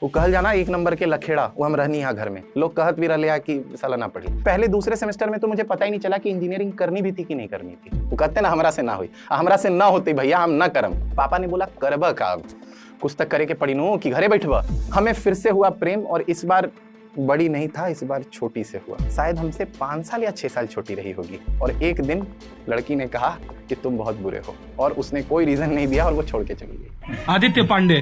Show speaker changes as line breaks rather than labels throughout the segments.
वो कहल जाना एक नंबर के लखेड़ा वो हम रहनी यहाँ घर में लोग कहत भी रहा कि साला ना पढ़ी। पहले दूसरे सेमेस्टर में तो मुझे पता ही नहीं चला कि इंजीनियरिंग करनी भी थी कि नहीं करनी थी। वो कहते ना हमरा से ना हुई, हमरा से ना होती भैया हम ना करम। पापा ने बोला करब का कुछ तक करे के पड़ी नो कि घरे बैठबा। हमें फिर से हुआ प्रेम और इस बार बड़ी नहीं था, इस बार छोटी से हुआ। शायद हमसे 5 साल या 6 साल छोटी रही होगी। और एक दिन लड़की ने कहा कि तुम बहुत बुरे हो और उसने कोई रीजन नहीं दिया और वो छोड़ के चली गई।
Aditya Pandey,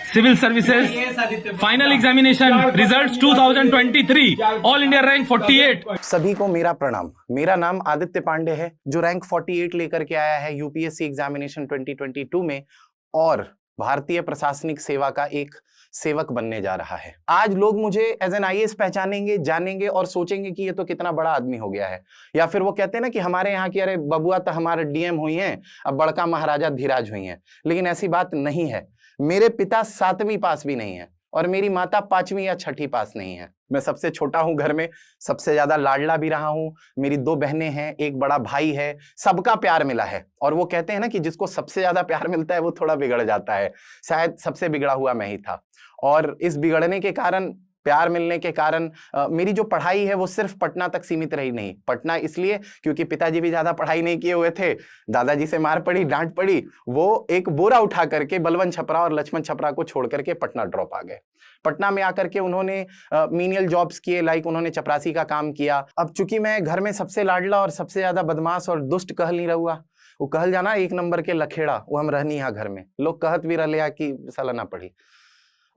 civil services final examination results 2023, all India rank 48।
सभी को मेरा प्रणाम। मेरा नाम आदित्य पांडे है जो रैंक 48 लेकर के आया है यूपीएससी एग्जामिनेशन 2022 में और भारतीय प्रशासनिक सेवा का एक सेवक बनने जा रहा है। आज लोग मुझे एज एन आईएएस पहचानेंगे, जानेंगे और सोचेंगे कि ये तो कितना बड़ा आदमी हो गया है। या फिर वो कहते हैं ना कि हमारे यहाँ की अरे बबुआ तो हमारे डीएम हुई हैं, अब बड़का महाराजा धीराज हुई हैं। लेकिन ऐसी बात नहीं है। मेरे पिता 7वीं पास भी नहीं है और मेरी माता 5वीं या 6ठी पास नहीं है। मैं सबसे छोटा हूं घर में, सबसे ज्यादा लाडला भी रहा हूं। मेरी 2 बहनें हैं, एक बड़ा भाई है, सबका प्यार मिला है। और वो कहते हैं ना कि जिसको सबसे ज्यादा प्यार मिलता है वो थोड़ा बिगड़ जाता है। शायद सबसे बिगड़ा हुआ मैं ही था। और इस बिगड़ने के कारण, प्यार मिलने के कारण मेरी जो पढ़ाई है वो सिर्फ पटना तक सीमित रही नहीं। पटना इसलिए क्योंकि पिताजी भी ज्यादा पढ़ाई नहीं किए हुए थे, दादाजी से मार पड़ी, डांट पड़ी। वो एक बोरा उठा करके बलवन छपरा और लक्ष्मण छपरा को छोड़ करके पटना ड्रॉप आ गए। पटना में आकर के उन्होंने मीनियल जॉब्स किए, लाइक उन्होंने चपरासी का काम किया। अब चूंकि मैं घर में सबसे लाडला और सबसे ज्यादा बदमाश और दुष्ट कहल नहीं रहुआ, वो कहल जाना एक नंबर के लखेड़ा वो हम रहनी यहाँ घर में। लोग कहत भी रहा कि साला ना पढ़ी।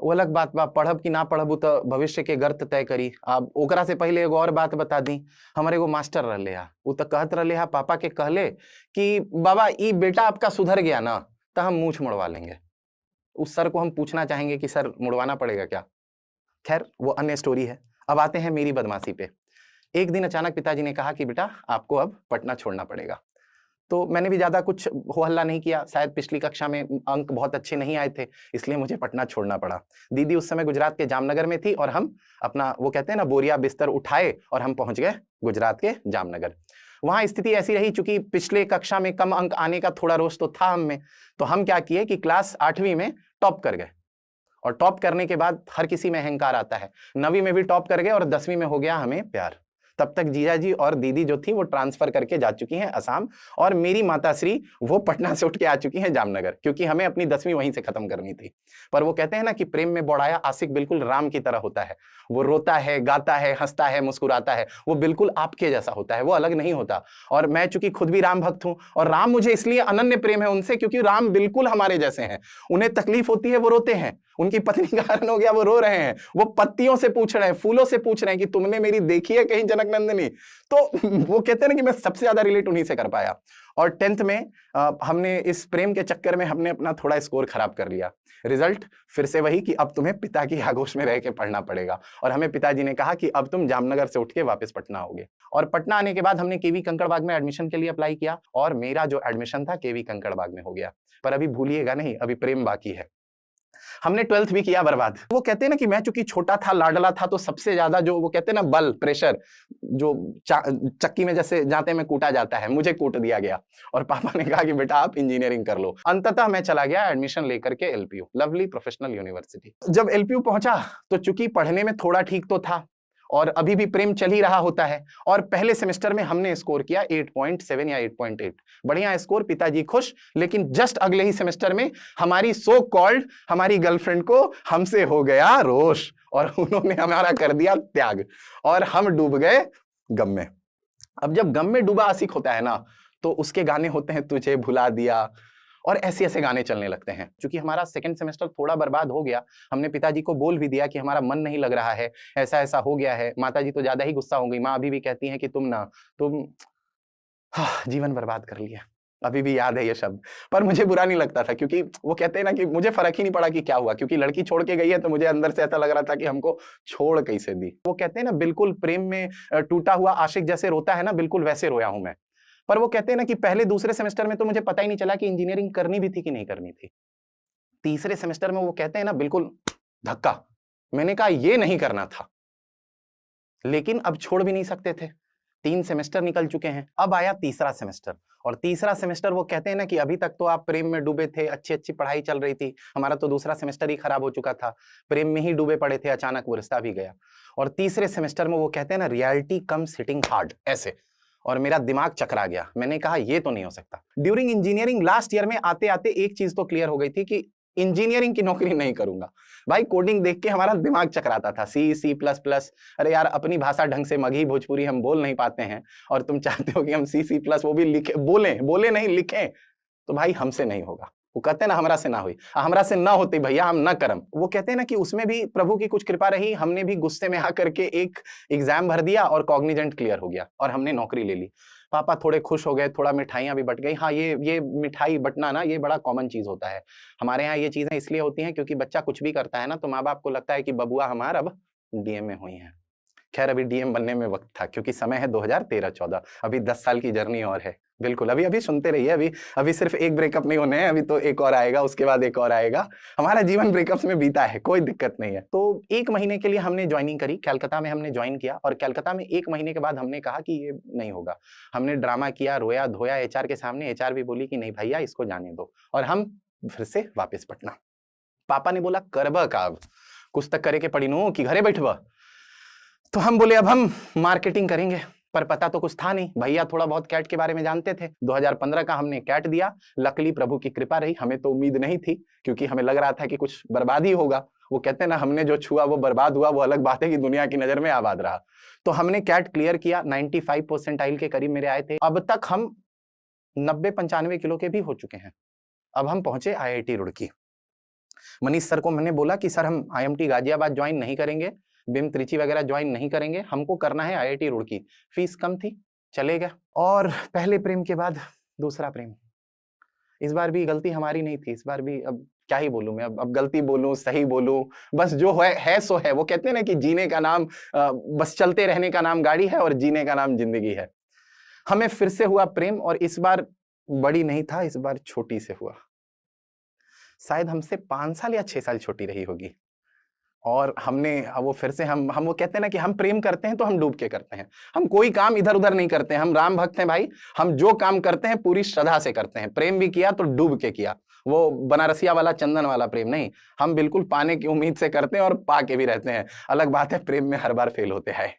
वो अलग बात बा, पढ़ब कि ना पढ़ब तो भविष्य के गर्त तय करी। अब ओकरा से पहले एगो और बात बता दी। हमारे एगो मास्टर रहे हा, वो तो कहत रहे हा पापा के कहले कि बाबा ये बेटा आपका सुधर गया ना तो हम मूछ मुड़वा लेंगे। उस सर को हम पूछना चाहेंगे कि सर मुड़वाना पड़ेगा क्या? खैर वो अन्य स्टोरी है। अब आते हैं मेरी बदमाशी पे। एक दिन अचानक पिताजी ने कहा कि बेटा आपको अब पटना छोड़ना पड़ेगा। तो मैंने भी ज्यादा कुछ हो हल्ला नहीं किया। शायद पिछली कक्षा में अंक बहुत अच्छे नहीं आए थे, इसलिए मुझे पटना छोड़ना पड़ा। दीदी उस समय गुजरात के जामनगर में थी और हम अपना वो कहते हैं ना बोरिया बिस्तर उठाए और हम पहुंच गए गुजरात के जामनगर। वहां स्थिति ऐसी रही, चूंकि पिछले कक्षा में कम अंक आने का थोड़ा रोष तो था हम में, तो हम क्या किए कि क्लास 8वीं में टॉप कर गए। और टॉप करने के बाद हर किसी में अहंकार आता है। 9वीं में भी टॉप कर गए और 10वीं में हो गया हमें प्यार। तब तक जीजा जी और दीदी जो थी वो ट्रांसफर करके जा चुकी हैं असम, और मेरी माताश्री वो पटना से उठ के आ चुकी हैं जामनगर, क्योंकि हमें अपनी 10वीं वहीं से खत्म करनी थी। पर वो कहते हैं ना कि प्रेम में बौड़ाया आशिक बिल्कुल राम की तरह होता है। वो रोता है, गाता है, हंसता है, मुस्कुराता है, वो बिल्कुल आपके जैसा होता है, वो अलग नहीं होता। और मैं चूंकि खुद भी राम भक्त हूं और राम मुझे इसलिए अनन्य प्रेम है उनसे क्योंकि राम बिल्कुल हमारे जैसे हैं। उन्हें तकलीफ होती है वो रोते हैं, उनकी पत्नी का हरण हो गया वो रो रहे हैं, वो पत्तियों से पूछ रहे हैं, फूलों से पूछ रहे हैं कि तुमने मेरी देखी है कहीं जनक नंदिनी। तो वो कहते हैं ना कि मैं सबसे ज्यादा रिलेट उन्हीं से कर पाया। और 10th में हमने इस प्रेम के चक्कर में हमने अपना थोड़ा स्कोर खराब कर लिया। रिजल्ट फिर से वही कि अब तुम्हें पिता की आगोश में रह के पढ़ना पड़ेगा। और हमें पिताजी ने कहा कि अब तुम जामनगर से उठ के वापस पटना आओगे। और पटना आने के बाद हमने केवी कंकड़बाग में एडमिशन के लिए अप्लाई किया और मेरा जो एडमिशन था केवी कंकड़बाग में हो गया। पर अभी भूलिएगा नहीं, अभी प्रेम बाकी है। हमने 12th भी किया बर्बाद। वो कहते हैं ना कि मैं चूंकि छोटा था, लाडला था, तो सबसे ज्यादा जो वो कहते हैं ना बल, प्रेशर, जो चक्की में जैसे जाते में कूटा जाता है, मुझे कूट दिया गया। और पापा ने कहा कि बेटा आप इंजीनियरिंग कर लो। अंततः मैं चला गया एडमिशन लेकर के एलपीयू, लवली प्रोफेशनल यूनिवर्सिटी। जब एलपीयू पहुंचा तो चूंकि पढ़ने में थोड़ा ठीक तो था और अभी भी प्रेम चल ही रहा होता है। और पहले सेमेस्टर में हमने स्कोर किया 8.7 या 8.8, बढ़िया स्कोर, पिताजी खुश। लेकिन जस्ट अगले ही सेमेस्टर में हमारी सो कॉल्ड हमारी गर्लफ्रेंड को हमसे हो गया रोष और उन्होंने हमारा कर दिया त्याग और हम डूब गए गम में। अब जब गम में डूबा आशिक होता है ना तो उसके गाने होते हैं तुझे भुला दिया और ऐसे ऐसे गाने चलने लगते हैं। क्योंकि हमारा सेकंड सेमेस्टर थोड़ा बर्बाद हो गया, हमने पिताजी को बोल भी दिया कि हमारा मन नहीं लग रहा है, ऐसा ऐसा हो गया है। माताजी तो ज्यादा ही गुस्सा हो गई। माँ अभी भी कहती हैं कि तुम जीवन बर्बाद कर लिया। अभी भी याद है ये शब्द, पर मुझे बुरा नहीं लगता था क्योंकि वो कहते हैं ना कि मुझे फर्क ही नहीं पड़ा कि क्या हुआ, क्योंकि लड़की छोड़ के गई है तो मुझे अंदर से ऐसा लग रहा था कि हमको छोड़ कैसे दी। वो कहते हैं ना बिल्कुल प्रेम में टूटा हुआ आशिक जैसे रोता है ना, बिल्कुल वैसे रोया हूं मैं। पर वो कहते हैं ना कि पहले दूसरे सेमेस्टर में तो मुझे पता ही नहीं चला कि इंजीनियरिंग करनी भी थी कि नहीं करनी थी। तीसरे सेमेस्टर में वो कहते हैं ना बिल्कुल धक्का, मैंने कहा ये नहीं करना था, लेकिन अब छोड़ भी नहीं सकते थे। 3 सेमेस्टर निकल चुके हैं, अब आया तीसरा सेमेस्टर और तीसरा सेमेस्टर वो कहते हैं ना कि अभी तक तो आप प्रेम में डूबे थे, अच्छी अच्छी पढ़ाई चल रही थी, हमारा तो दूसरा सेमेस्टर ही खराब हो चुका था, प्रेम में ही डूबे पड़े थे, अचानक वो रिश्ता भी गया। और तीसरे सेमेस्टर में वो कहते हैं ना रियलिटी कम्स हिटिंग हार्ड, ऐसे, और मेरा दिमाग चकरा गया। मैंने कहा ये तो नहीं हो सकता। ड्यूरिंग इंजीनियरिंग लास्ट ईयर में आते आते एक चीज तो क्लियर हो गई थी कि इंजीनियरिंग की नौकरी नहीं करूंगा। भाई कोडिंग देख के हमारा दिमाग चकराता था, C++। अरे यार, अपनी भाषा ढंग से मगही भोजपुरी हम बोल नहीं पाते हैं, और तुम चाहते हो कि हम C++ वो भी लिखे, बोले नहीं लिखें, तो भाई हमसे नहीं होगा। वो कहते हैं ना हमरा से ना हुई, हमरा से ना होती भैया, हम ना करम। वो कहते हैं ना कि उसमें भी प्रभु की कुछ कृपा रही, हमने भी गुस्से में आकर के एक एग्जाम भर दिया और कॉग्निजेंट क्लियर हो गया और हमने नौकरी ले ली। पापा थोड़े खुश हो गए, थोड़ा मिठाइयां भी बट गई। हाँ, ये मिठाई बटना ना, ये बड़ा कॉमन चीज होता है हमारे यहाँ। ये चीजें इसलिए होती हैं क्योंकि बच्चा कुछ भी करता है ना तो माँ बाप को लगता है कि बबुआ हमारा अब DM में हुई है। खैर अभी DM बनने में वक्त था, क्योंकि समय है 2013-14, अभी 10 साल की जर्नी और है। बिल्कुल, अभी सुनते रहिए, अभी सिर्फ एक ब्रेकअप नहीं होने हैं, अभी तो एक और आएगा, उसके बाद एक और आएगा। हमारा जीवन ब्रेकअप्स में बीता है, कोई दिक्कत नहीं है। तो 1 महीने के लिए हमने ज्वाइनिंग करी, कलकत्ता में हमने ज्वाइन किया, और कलकत्ता में 1 महीने के बाद हमने कहा कि ये नहीं होगा। हमने ड्रामा किया, रोया धोया HR के सामने। HR भी बोली कि नहीं भैया इसको जाने दो, और हम फिर से वापस पटना। पापा ने बोला करब का, अब कुछ तक करे के पड़ी नो कि घरे बैठब। तो हम बोले अब हम मार्केटिंग करेंगे, पर पता तो कुछ था नहीं। भैया थोड़ा बहुत कैट के बारे में जानते थे। 2015 का हमने कैट दिया। लकली प्रभु की कृपा रही, हमें तो उम्मीद नहीं थी, क्योंकि हमें लग रहा था कि कुछ बर्बादी होगा। वो कहते हैं ना, हमने जो छुआ वो बर्बाद हुआ। वो अलग बात है कि दुनिया की नजर में आबाद रहा। तो हमने कैट क्लियर किया, 95 परसेंटाइल के करीब मेरे आए थे। अब तक हम 90-95 किलो के भी हो चुके हैं। अब हम पहुंचे IIT रुड़की। मनीष सर को मैंने बोला कि सर हम IMT गाजियाबाद ज्वाइन नहीं करेंगे, बिम त्रिची वगैरह ज्वाइन नहीं करेंगे, हमको करना है IIT रुड़की। फीस कम थी, चले गए। और पहले प्रेम के बाद दूसरा प्रेम। इस बार भी गलती हमारी नहीं थी। इस बार भी अब क्या ही बोलूं मैं, अब गलती बोलूं सही बोलूं, बस जो है सो है। वो कहते हैं ना कि जीने का नाम बस चलते रहने का नाम गाड़ी है, और जीने का नाम जिंदगी है। हमें फिर से हुआ प्रेम, और इस बार बड़ी नहीं था, इस बार छोटी से हुआ। शायद हमसे 5 साल या 6 साल छोटी रही होगी। और हमने वो फिर से हम वो कहते हैं ना कि हम प्रेम करते हैं तो हम डूब के करते हैं। हम कोई काम इधर उधर नहीं करते हैं, हम राम भक्त हैं भाई। हम जो काम करते हैं पूरी श्रद्धा से करते हैं। प्रेम भी किया तो डूब के किया, वो बनारसिया वाला चंदन वाला प्रेम नहीं। हम बिल्कुल पाने की उम्मीद से करते हैं और पा के भी रहते हैं। अलग बात है प्रेम में हर बार फेल होते हैं।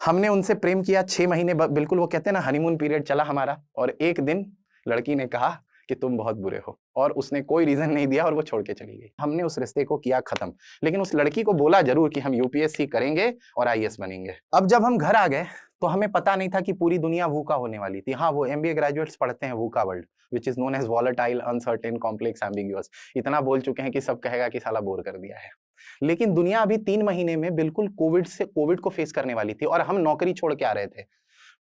हमने उनसे प्रेम किया 6 महीने, बिल्कुल वो कहते हैं ना हनीमून पीरियड चला हमारा। और एक दिन लड़की ने कहा कि तुम बहुत बुरे हो, और उसने कोई रीजन नहीं दिया और वो छोड़ के चली गई। हमने उस रिश्ते को किया खत्म, लेकिन उस लड़की को बोला जरूर कि हम UPSC करेंगे और IAS बनेंगे। अब जब हम घर आ गए तो हमें पता नहीं था कि पूरी दुनिया वूका होने वाली थी। हाँ, वो MBA ग्रेजुएट्स पढ़ते हैं VUCA world, which is known as volatile, uncertain, complex, ambiguous. इतना बोल चुके हैं कि सब कहेगा कि साला बोर कर दिया है। लेकिन दुनिया अभी 3 महीने में बिल्कुल कोविड को फेस करने वाली थी, और हम नौकरी छोड़ के आ रहे थे।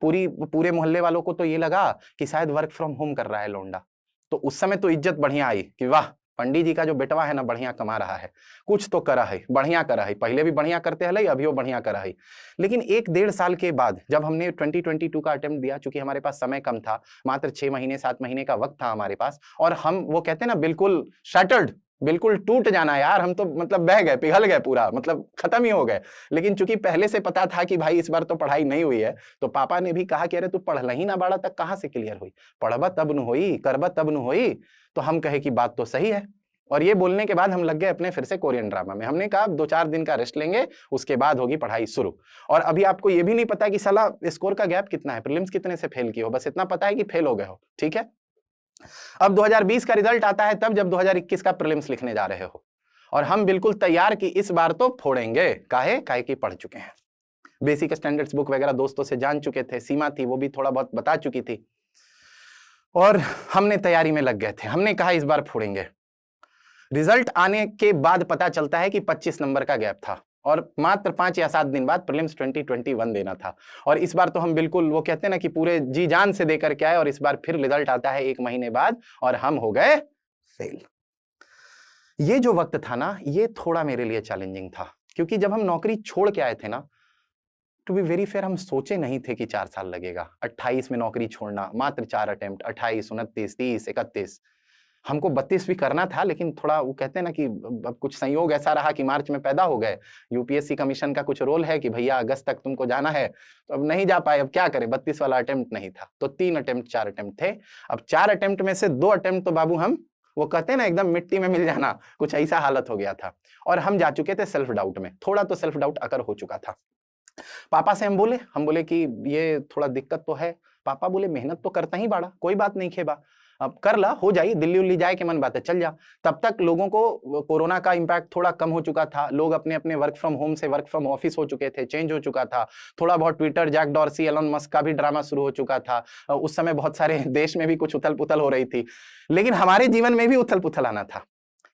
पूरे मोहल्ले वालों को तो ये लगा कि शायद वर्क फ्रॉम होम कर रहा है लौंडा। तो उस समय तो इज्जत बढ़िया आई कि वाह, पंडित जी का जो बेटवा है ना बढ़िया कमा रहा है, कुछ तो करा है, बढ़िया करा है। पहले भी बढ़िया करते हैं, अभी वो बढ़िया करा है। लेकिन 1-1.5 साल के बाद जब हमने 2022 का अटेम्प्ट दिया, चूंकि हमारे पास समय कम था, मात्र 6 महीने 7 महीने का वक्त था हमारे पास, और हम वो कहते हैं ना बिल्कुल शटर्ड, बिल्कुल टूट जाना यार। हम तो मतलब बह गए, पिघल गए, पूरा मतलब खत्म ही हो गए। लेकिन चूंकि पहले से पता था कि भाई इस बार तो पढ़ाई नहीं हुई है, तो पापा ने भी कहा कि अरे तू पढ़ ही ना बाड़ा तक कहां से क्लियर हुई, पढ़बा तब न होई, करबा तब न होई। तो हम कहे कि बात तो सही है। और ये बोलने के बाद हम लग गए अपने फिर से कोरियन ड्रामा में। हमने कहा 2-4 दिन का रेस्ट लेंगे, उसके बाद होगी पढ़ाई शुरू। और अभी आपको ये भी नहीं पता कि साला स्कोर का गैप कितना है, प्रीलिम्स कितने से फेल किए हो, बस इतना पता है कि फेल हो गए हो, ठीक है। अब 2020 का रिजल्ट आता है तब जब 2021 का प्रीलिम्स लिखने जा रहे हो, और हम बिल्कुल तैयार कि इस बार तो फोड़ेंगे। काहे कि पढ़ चुके हैं, बेसिक स्टैंडर्ड्स बुक वगैरह दोस्तों से जान चुके थे, सीमा थी वो भी थोड़ा बहुत बता चुकी थी, और हमने तैयारी में लग गए थे। हमने कहा इस बार फोड़ेंगे। रिजल्ट आने के बाद पता चलता है कि 25 नंबर का गैप था, और मात्र 5 या 7 दिन बाद प्रीलिम्स 2021 देना था। और इस बार तो हम बिल्कुल वो कहते हैं ना कि पूरे जी जान से देकर के आए, और इस बार फिर रिजल्ट आता है 1 महीने बाद, और हम हो गए फेल। ये जो वक्त था ना, ये थोड़ा मेरे लिए चैलेंजिंग था, क्योंकि जब हम नौकरी छोड़ के आए थे ना, टू बी वेरी फेयर, हम सोचे नहीं थे कि 4 साल लगेगा। 28 में नौकरी छोड़ना, मात्र 4 अटेम्प्ट, 28, 29, 30, 31। हमको 32 भी करना था, लेकिन थोड़ा वो कहते हैं ना कि अब कुछ संयोग ऐसा रहा कि मार्च में पैदा हो गए। यूपीएससी कमीशन का कुछ रोल है कि भैया अगस्त तक तुमको जाना है, तो अब नहीं जा पाए। अब क्या करें, 32 वाला अटेम्प्ट नहीं था, तो 4 अटेम्प्ट थे। अब 4 अटेम्प्ट में से 2 अटेम्प्ट तो बाबू हम, वो कहते हैं ना एकदम मिट्टी में मिल जाना, कुछ ऐसा हालत हो गया था। और हम जा चुके थे सेल्फ डाउट में, थोड़ा तो सेल्फ डाउट अकर हो चुका था। पापा से हम बोले कि ये थोड़ा दिक्कत तो है। पापा बोले मेहनत तो करता ही बाड़ा, कोई बात नहीं खेबा, अब कर ला, हो जाई, दिल्ली उल्ली जाए के मन बात है, चल जा। तब तक लोगों को कोरोना का इंपैक्ट थोड़ा कम हो चुका था, लोग अपने अपने वर्क फ्रॉम होम से वर्क फ्रॉम ऑफिस हो चुके थे, चेंज हो चुका था। थोड़ा बहुत Twitter, Jack Dorsey, Elon Musk का भी ड्रामा शुरू हो चुका था। उस समय बहुत सारे देश में भी कुछ उथल पुथल हो रही थी, लेकिन हमारे जीवन में भी उथल पुथल आना था।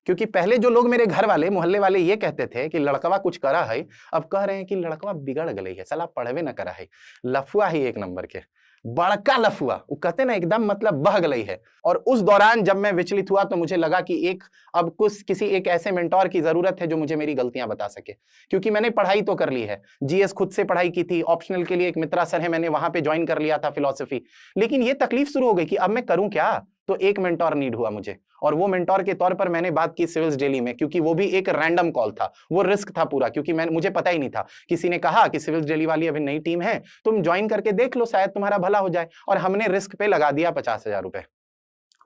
क्योंकि पहले जो लोग मेरे घर वाले, मोहल्ले वाले ये कहते थे कि लड़कवा कुछ करा है, अब कह रहे हैं कि लड़कवा बिगड़ गई है, साला पढ़वे न करा है, लफुआ ही एक नंबर के, बड़का लफुआ, वो कहते ना एकदम मतलब बह गई है। और उस दौरान जब मैं विचलित हुआ तो मुझे लगा कि अब किसी एक ऐसे मेंटोर की जरूरत है जो मुझे मेरी गलतियां बता सके। क्योंकि मैंने पढ़ाई तो कर ली है, जीएस खुद से पढ़ाई की थी, ऑप्शनल के लिए एक मित्रा सर है, मैंने वहां पे ज्वाइन कर लिया था फिलॉसफी, लेकिन ये तकलीफ शुरू हो गई कि अब मैं करूं क्या। तो एक मेंटोर नीड हुआ मुझे, और वो मेंटोर के तौर पर मैंने बात की सिविल्स डेली में, क्योंकि वो भी एक रैंडम कॉल था, वो रिस्क था पूरा, क्योंकि मुझे पता ही नहीं था। किसी ने कहा कि सिविल्स डेली वाली अभी नई टीम है, तुम ज्वाइन करके देख लो, शायद तुम्हारा भला हो जाए। और हमने रिस्क पे लगा दिया 50,000 रुपए।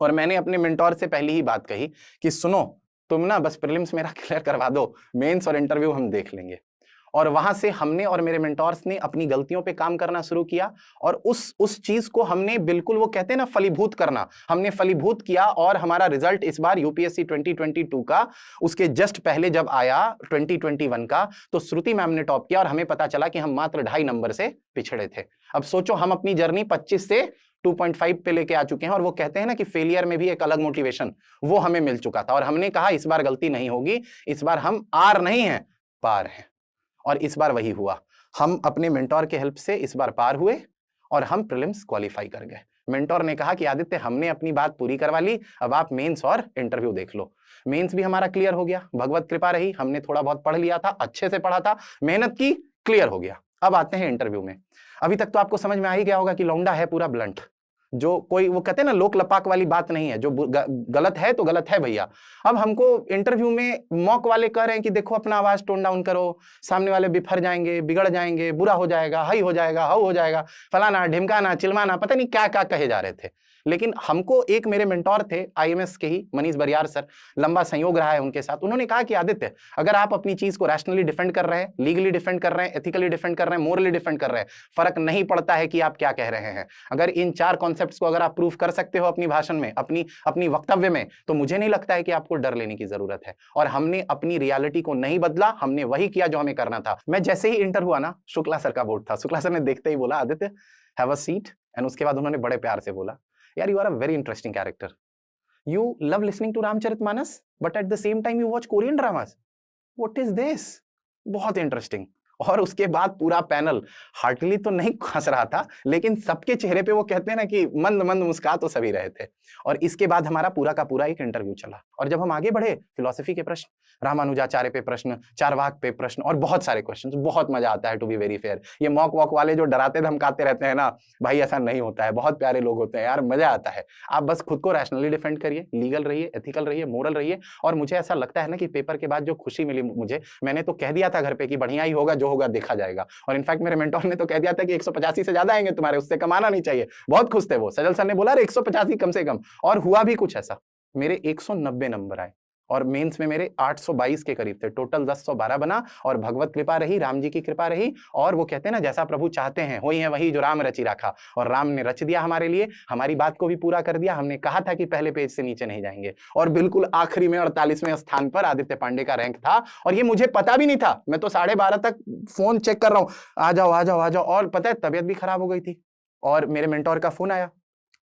और मैंने अपने मेंटोर से पहली ही बात कही कि सुनो, तुम ना बस प्रीलिम्स मेरा क्लियर करवा दो, मेंस और इंटरव्यू हम देख लेंगे। और वहां से हमने और मेरे मेंटोर्स ने अपनी गलतियों पे काम करना शुरू किया, और उस चीज को हमने बिल्कुल, वो कहते हैं ना फलीभूत करना, हमने फलीभूत किया। और हमारा रिजल्ट इस बार यूपीएससी 2022 का, उसके जस्ट पहले जब आया 2021 का, तो श्रुति मैम ने टॉप किया और हमें पता चला कि हम मात्र 2.5 नंबर से पिछड़े थे। अब सोचो, हम अपनी जर्नी 25 से 2.5 पे लेके आ चुके हैं। और वो कहते हैं ना कि फेलियर में भी एक अलग मोटिवेशन, वो हमें मिल चुका था। और हमने कहा इस बार गलती नहीं होगी, इस बार हम आर नहीं हैं, पार हैं। और इस बार वही हुआ, हम अपने मेंटोर के हेल्प से इस बार पार हुए और हम प्रीलिम्स क्वालिफाई कर गए। मेंटोर ने कहा कि आदित्य, हमने अपनी बात पूरी करवा ली, अब आप मेंस और इंटरव्यू देख लो। मेंस भी हमारा क्लियर हो गया, भगवत कृपा रही, हमने थोड़ा बहुत पढ़ लिया था, अच्छे से पढ़ा था, मेहनत की, क्लियर हो गया। अब आते हैं इंटरव्यू में। अभी तक तो आपको समझ में आ ही गया होगा कि लौंडा है पूरा ब्लंट, जो कोई वो कहते हैं ना लोक लपाक वाली बात नहीं है, जो गलत है तो गलत है भैया। अब हमको इंटरव्यू में मॉक वाले कह रहे हैं कि देखो अपना आवाज टोन डाउन करो, सामने वाले बिफर जाएंगे, बिगड़ जाएंगे, बुरा हो जाएगा, हाई हो जाएगा, हाउ हो जाएगा, फलाना ढिमकाना चिलमाना, पता नहीं क्या क्या कहे जा रहे थे। लेकिन हमको एक मेरे मेंटोर थे आईएमएस के ही, मनीष बरियार सर, लंबा संयोग रहा है उनके साथ। उन्होंने कहा कि आदित्य, अगर आप अपनी चीज को रैशनली डिफेंड कर रहे हैं, लीगली डिफेंड कर रहे हैं, एथिकली डिफेंड कर रहे हैं, मोरली डिफेंड कर रहे हैं, फर्क नहीं पड़ता है कि आप क्या कह रहे हैं। अगर इन 4 कॉन्सेप्ट्स को अगर आप प्रूव कर सकते हो अपनी भाषण में, अपनी वक्तव्य में, तो मुझे नहीं लगता है कि आपको डर लेने की जरूरत है। और हमने अपनी रियलिटी को नहीं बदला, हमने वही किया जो हमें करना था। मैं जैसे ही इंटर हुआ ना, शुक्ला सर का बोर्ड था, शुक्ला सर ने देखते ही बोला Aditya have a seat, and उसके बाद उन्होंने बड़े प्यार से बोला, यार you are a very interesting character, you love listening to Ramcharitmanas but at the same time you watch Korean dramas, what is this, बहुत इंटरेस्टिंग। और उसके बाद पूरा पैनल हार्टली तो नहीं हंस रहा था, लेकिन सबके चेहरे पे वो कहते हैं ना कि मंद मंद मुस्कुरा तो सभी रहे थे। और इसके बाद हमारा पूरा का पूरा एक इंटरव्यू चला। और जब हम आगे बढ़े, फिलॉसफी के प्रश्न, रामानुजाचार्य पे प्रश्न, चारवाक पे प्रश्न, और बहुत सारे क्वेश्चन, बहुत मजा आता है टू बी वेरी फेयर। ये मॉक वॉक वाले जो डराते धमकाते रहते हैं ना भाई, ऐसा नहीं होता है, बहुत प्यारे लोग होते हैं यार, मजा आता है। आप बस खुद को रैशनली डिफेंड करिए, लीगल रहिए, एथिकल रहिए, मोरल रहिए। और मुझे ऐसा लगता है ना कि पेपर के बाद जो खुशी मिली मुझे, मैंने तो कह दिया था घर पे कि बढ़िया ही होगा, जो होगा देखा जाएगा। और इनफैक्ट मेरे मेंटोर ने तो कह दिया था कि 185 से ज्यादा आएंगे तुम्हारे, उससे कमाना नहीं चाहिए। बहुत खुश थे वो, सजल सर ने बोला 185 कम से कम, और हुआ भी कुछ ऐसा। मेरे 190 नंबर आए और मेंस में मेरे 822 के करीब थे, टोटल 1012 बना। और भगवत कृपा रही, राम जी की कृपा रही। और वो कहते हैं ना जैसा प्रभु चाहते हैं वही है वही जो राम रचि रखा, और राम ने रच दिया हमारे लिए, हमारी बात को भी पूरा कर दिया। हमने कहा था कि पहले पेज से नीचे नहीं जाएंगे, और बिल्कुल आखिरी में 48वें स्थान पर आदित्य पांडे का रैंक था। और ये मुझे पता भी नहीं था, मैं तो 12:30 तक फोन चेक कर रहा हूँ, आ जाओ आ जाओ आ जाओ। और पता है तबियत भी खराब हो गई थी, और मेरे मेंटोर का फोन आया,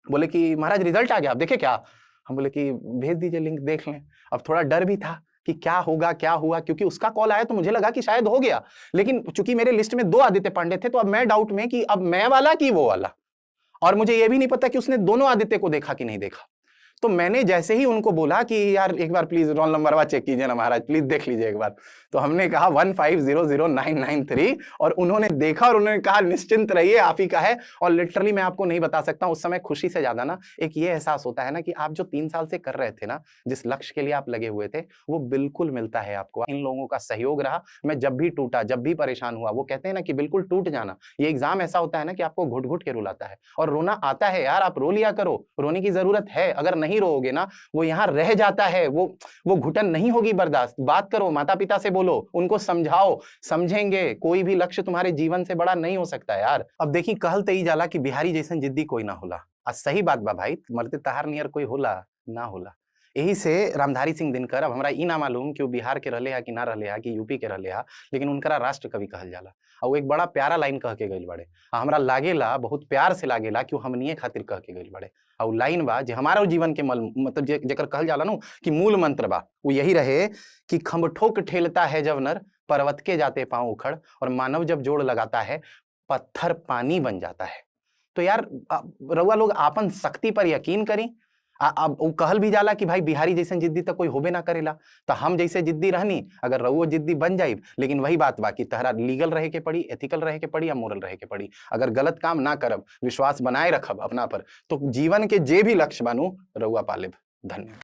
बोले कि महाराज रिजल्ट आ गया, आप देखे क्या? हम बोले कि भेज दीजिए लिंक, देख लें। अब थोड़ा डर भी था कि क्या होगा क्या हुआ, क्योंकि उसका कॉल आया तो मुझे लगा कि शायद हो गया, लेकिन चूंकि मेरे लिस्ट में 2 आदित्य पांडे थे, तो अब मैं डाउट में कि अब मैं वाला कि वो वाला। और मुझे यह भी नहीं पता कि उसने दोनों आदित्य को देखा कि नहीं देखा। तो मैंने जैसे ही उनको बोला कि यार एक बार प्लीज रोल नंबर चेक कीजिए ना महाराज, प्लीज देख लीजिए एक बार, तो हमने कहा 15000993 और उन्होंने देखा और उन्होंने कहा निश्चिंत रहिए आप ही का है। और लिटरली मैं आपको नहीं बता सकता उस समय खुशी से ज्यादा ना एक ये एहसास होता है ना कि आप जो 3 साल से कर रहे थे ना, जिस लक्ष्य के लिए आप लगे हुए थे, वो बिल्कुल मिलता है आपको। इन लोगों का सहयोग रहा, मैं जब भी टूटा, जब भी परेशान हुआ, वो कहते हैं ना कि बिल्कुल टूट जाना, ये एग्जाम ऐसा होता है ना कि आपको घुट घुट के रुलाता है और रोना आता है यार, आप रो लिया करो, रोने की जरूरत है, अगर नहीं रोओगे ना वो यहाँ रह जाता है, वो घुटन नहीं होगी बर्दाश्त। बात करो, माता पिता से बोलो, उनको समझाओ, समझेंगे। कोई भी लक्ष्य तुम्हारे जीवन से बड़ा नहीं हो सकता यार। अब देखी कहल तई जाला कि बिहारी जैसन जिद्दी कोई ना होला, आज सही बात बा भाई, मरते तहार नियर कोई होला ना होला। यही से रामधारी सिंह दिनकर, अब हमरा ई ना मालूम कि वो बिहार के रहले हा कि ना रहले हा कि यूपी के रहले हा, लेकिन उनकरा राष्ट्र कवि कहल जाला। और वो एक बड़ा प्यारा लाइन कह के गइल बड़े, हमरा लागेला बहुत प्यार से लागेला कि वो हमनिए खातिर कह के गइल बड़े। और लाइन बा जे हमारा जीवन के मतलब जेकर कहल जाला ना कि मूल मंत्र बा, वो यही रहे कि खम्भ ठोक ठेलता है जब नर, पर्वत के जाते पांव उखड़, और मानव जब जोड़ लगाता है पत्थर पानी बन जाता है। तो यार रउआ लोग आपन शक्ति पर यकीन करी। अब वो कहल भी जाला कि भाई बिहारी जैसन जिद्दी तो कोई होबे ना करेला, तो हम जैसे जिद्दी रहनी, अगर रउओ जिद्दी बन जाई, लेकिन वही बात बा कि तहरा लीगल रहे के पड़ी, एथिकल रहे के पड़ी या मोरल रहे के पड़ी। अगर गलत काम ना करब, विश्वास बनाए रखब अपना पर, तो जीवन के जे भी लक्ष्य बानू रउआ पालेब। धन्यवाद।